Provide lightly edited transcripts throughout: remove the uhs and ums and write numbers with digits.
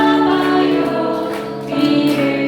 담아봐요 위를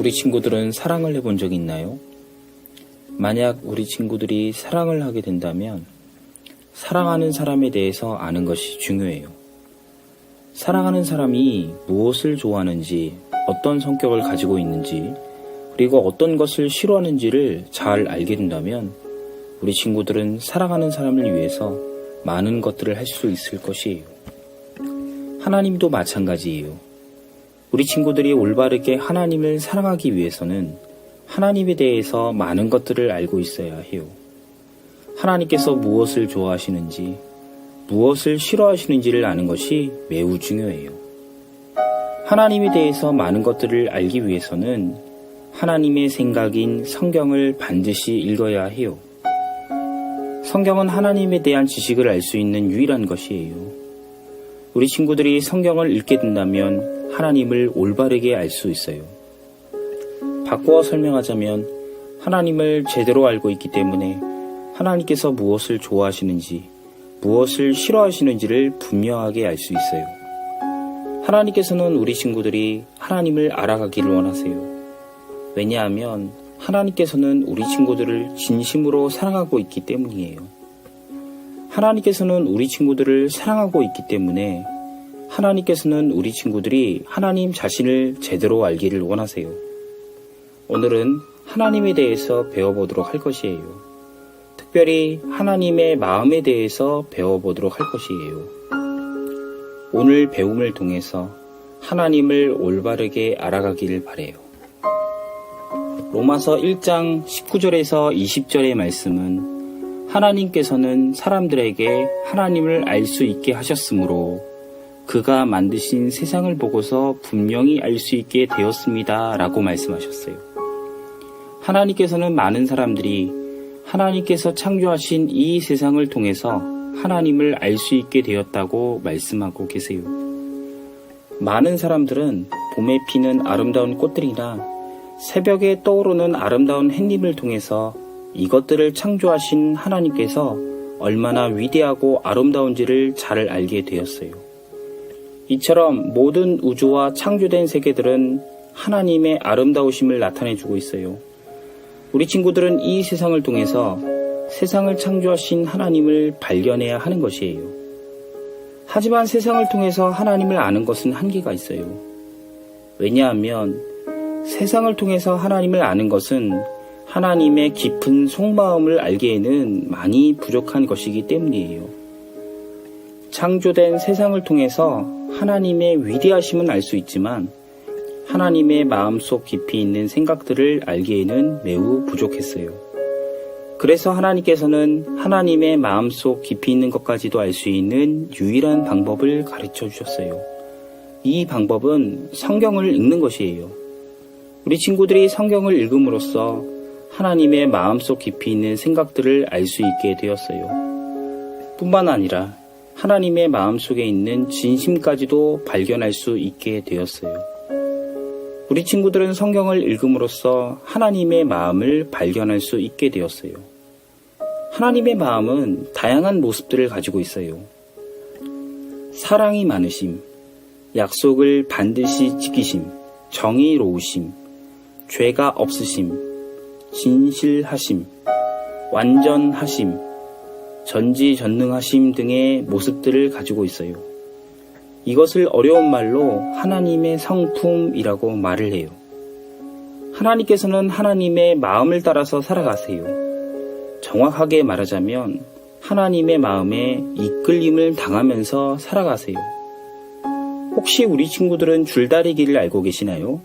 우리 친구들은 사랑을 해본 적이 있나요? 만약 우리 친구들이 사랑을 하게 된다면 사랑하는 사람에 대해서 아는 것이 중요해요. 사랑하는 사람이 무엇을 좋아하는지, 어떤 성격을 가지고 있는지, 그리고 어떤 것을 싫어하는지를 잘 알게 된다면 우리 친구들은 사랑하는 사람을 위해서 많은 것들을 할 수 있을 것이에요. 하나님도 마찬가지예요. 우리 친구들이 올바르게 하나님을 사랑하기 위해서는 하나님에 대해서 많은 것들을 알고 있어야 해요. 하나님께서 무엇을 좋아하시는지, 무엇을 싫어하시는지를 아는 것이 매우 중요해요. 하나님에 대해서 많은 것들을 알기 위해서는 하나님의 생각인 성경을 반드시 읽어야 해요. 성경은 하나님에 대한 지식을 알 수 있는 유일한 것이에요. 우리 친구들이 성경을 읽게 된다면 하나님을 올바르게 알 수 있어요. 바꾸어 설명하자면 하나님을 제대로 알고 있기 때문에 하나님께서 무엇을 좋아하시는지, 무엇을 싫어하시는지를 분명하게 알 수 있어요. 하나님께서는 우리 친구들이 하나님을 알아가기를 원하세요. 왜냐하면 하나님께서는 우리 친구들을 진심으로 사랑하고 있기 때문이에요. 하나님께서는 우리 친구들을 사랑하고 있기 때문에 하나님께서는 우리 친구들이 하나님 자신을 제대로 알기를 원하세요. 오늘은 하나님에 대해서 배워보도록 할 것이에요. 특별히 하나님의 마음에 대해서 배워보도록 할 것이에요. 오늘 배움을 통해서 하나님을 올바르게 알아가기를 바라요. 로마서 1장 19절에서 20절의 말씀은 하나님께서는 사람들에게 하나님을 알 수 있게 하셨으므로 그가 만드신 세상을 보고서 분명히 알 수 있게 되었습니다 라고 말씀하셨어요. 하나님께서는 많은 사람들이 하나님께서 창조하신 이 세상을 통해서 하나님을 알 수 있게 되었다고 말씀하고 계세요. 많은 사람들은 봄에 피는 아름다운 꽃들이나 새벽에 떠오르는 아름다운 햇님을 통해서 이것들을 창조하신 하나님께서 얼마나 위대하고 아름다운지를 잘 알게 되었어요. 이처럼 모든 우주와 창조된 세계들은 하나님의 아름다우심을 나타내주고 있어요. 우리 친구들은 이 세상을 통해서 세상을 창조하신 하나님을 발견해야 하는 것이에요. 하지만 세상을 통해서 하나님을 아는 것은 한계가 있어요. 왜냐하면 세상을 통해서 하나님을 아는 것은 하나님의 깊은 속마음을 알기에는 많이 부족한 것이기 때문이에요. 창조된 세상을 통해서 하나님의 위대하심은 알 수 있지만 하나님의 마음속 깊이 있는 생각들을 알기에는 매우 부족했어요. 그래서 하나님께서는 하나님의 마음속 깊이 있는 것까지도 알 수 있는 유일한 방법을 가르쳐 주셨어요. 이 방법은 성경을 읽는 것이에요. 우리 친구들이 성경을 읽음으로써 하나님의 마음속 깊이 있는 생각들을 알 수 있게 되었어요. 뿐만 아니라 하나님의 마음속에 있는 진심까지도 발견할 수 있게 되었어요. 우리 친구들은 성경을 읽음으로써 하나님의 마음을 발견할 수 있게 되었어요. 하나님의 마음은 다양한 모습들을 가지고 있어요. 사랑이 많으심, 약속을 반드시 지키심, 정의로우심, 죄가 없으심, 진실하심, 완전하심, 전지전능하심 등의 모습들을 가지고 있어요. 이것을 어려운 말로 하나님의 성품이라고 말을 해요. 하나님께서는 하나님의 마음을 따라서 살아가세요. 정확하게 말하자면 하나님의 마음에 이끌림을 당하면서 살아가세요. 혹시 우리 친구들은 줄다리기를 알고 계시나요?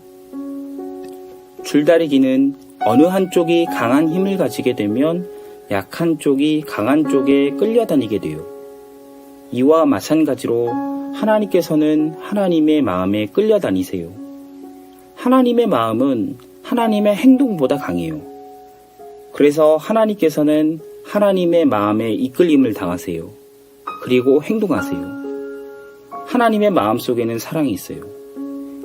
줄다리기는 어느 한쪽이 강한 힘을 가지게 되면 약한 쪽이 강한 쪽에 끌려다니게 돼요. 이와 마찬가지로 하나님께서는 하나님의 마음에 끌려다니세요. 하나님의 마음은 하나님의 행동보다 강해요. 그래서 하나님께서는 하나님의 마음에 이끌림을 당하세요. 그리고 행동하세요. 하나님의 마음 속에는 사랑이 있어요.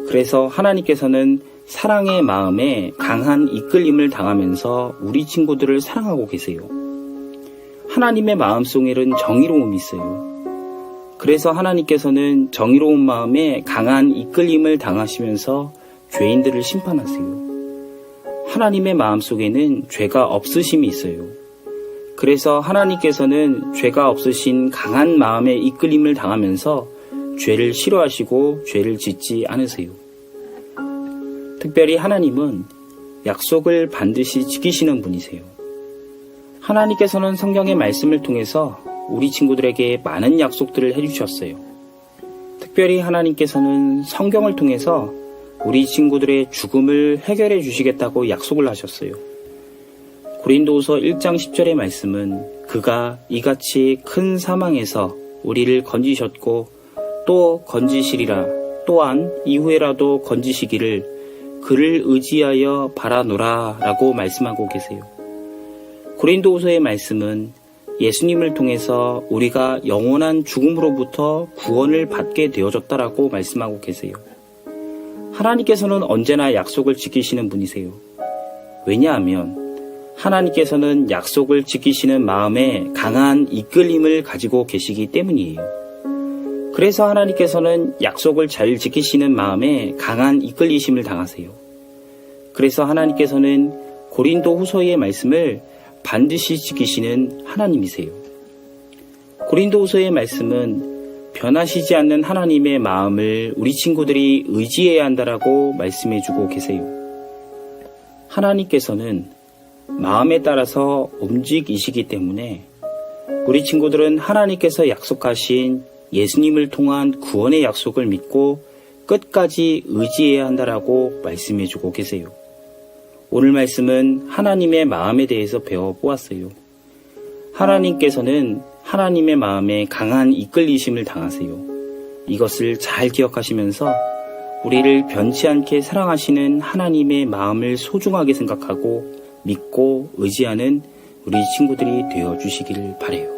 그래서 하나님께서는 사랑의 마음에 강한 이끌림을 당하면서 우리 친구들을 사랑하고 계세요. 하나님의 마음 속에는 정의로움이 있어요. 그래서 하나님께서는 정의로운 마음에 강한 이끌림을 당하시면서 죄인들을 심판하세요. 하나님의 마음 속에는 죄가 없으심이 있어요. 그래서 하나님께서는 죄가 없으신 강한 마음의 이끌림을 당하면서 죄를 싫어하시고 죄를 짓지 않으세요. 특별히 하나님은 약속을 반드시 지키시는 분이세요. 하나님께서는 성경의 말씀을 통해서 우리 친구들에게 많은 약속들을 해주셨어요. 특별히 하나님께서는 성경을 통해서 우리 친구들의 죽음을 해결해 주시겠다고 약속을 하셨어요. 고린도후서 1장 10절의 말씀은 그가 이같이 큰 사망에서 우리를 건지셨고 또 건지시리라, 또한 이후에라도 건지시기를 그를 의지하여 바라노라 라고 말씀하고 계세요. 고린도후서의 말씀은 예수님을 통해서 우리가 영원한 죽음으로부터 구원을 받게 되어졌다라고 말씀하고 계세요. 하나님께서는 언제나 약속을 지키시는 분이세요. 왜냐하면 하나님께서는 약속을 지키시는 마음에 강한 이끌림을 가지고 계시기 때문이에요. 그래서 하나님께서는 약속을 잘 지키시는 마음에 강한 이끌리심을 당하세요. 그래서 하나님께서는 고린도 후서의 말씀을 반드시 지키시는 하나님이세요. 고린도 후서의 말씀은 변하시지 않는 하나님의 마음을 우리 친구들이 의지해야 한다라고 말씀해주고 계세요. 하나님께서는 마음에 따라서 움직이시기 때문에 우리 친구들은 하나님께서 약속하신 예수님을 통한 구원의 약속을 믿고 끝까지 의지해야 한다라고 말씀해주고 계세요. 오늘 말씀은 하나님의 마음에 대해서 배워보았어요. 하나님께서는 하나님의 마음에 강한 이끌리심을 당하세요. 이것을 잘 기억하시면서 우리를 변치 않게 사랑하시는 하나님의 마음을 소중하게 생각하고 믿고 의지하는 우리 친구들이 되어주시길 바라요.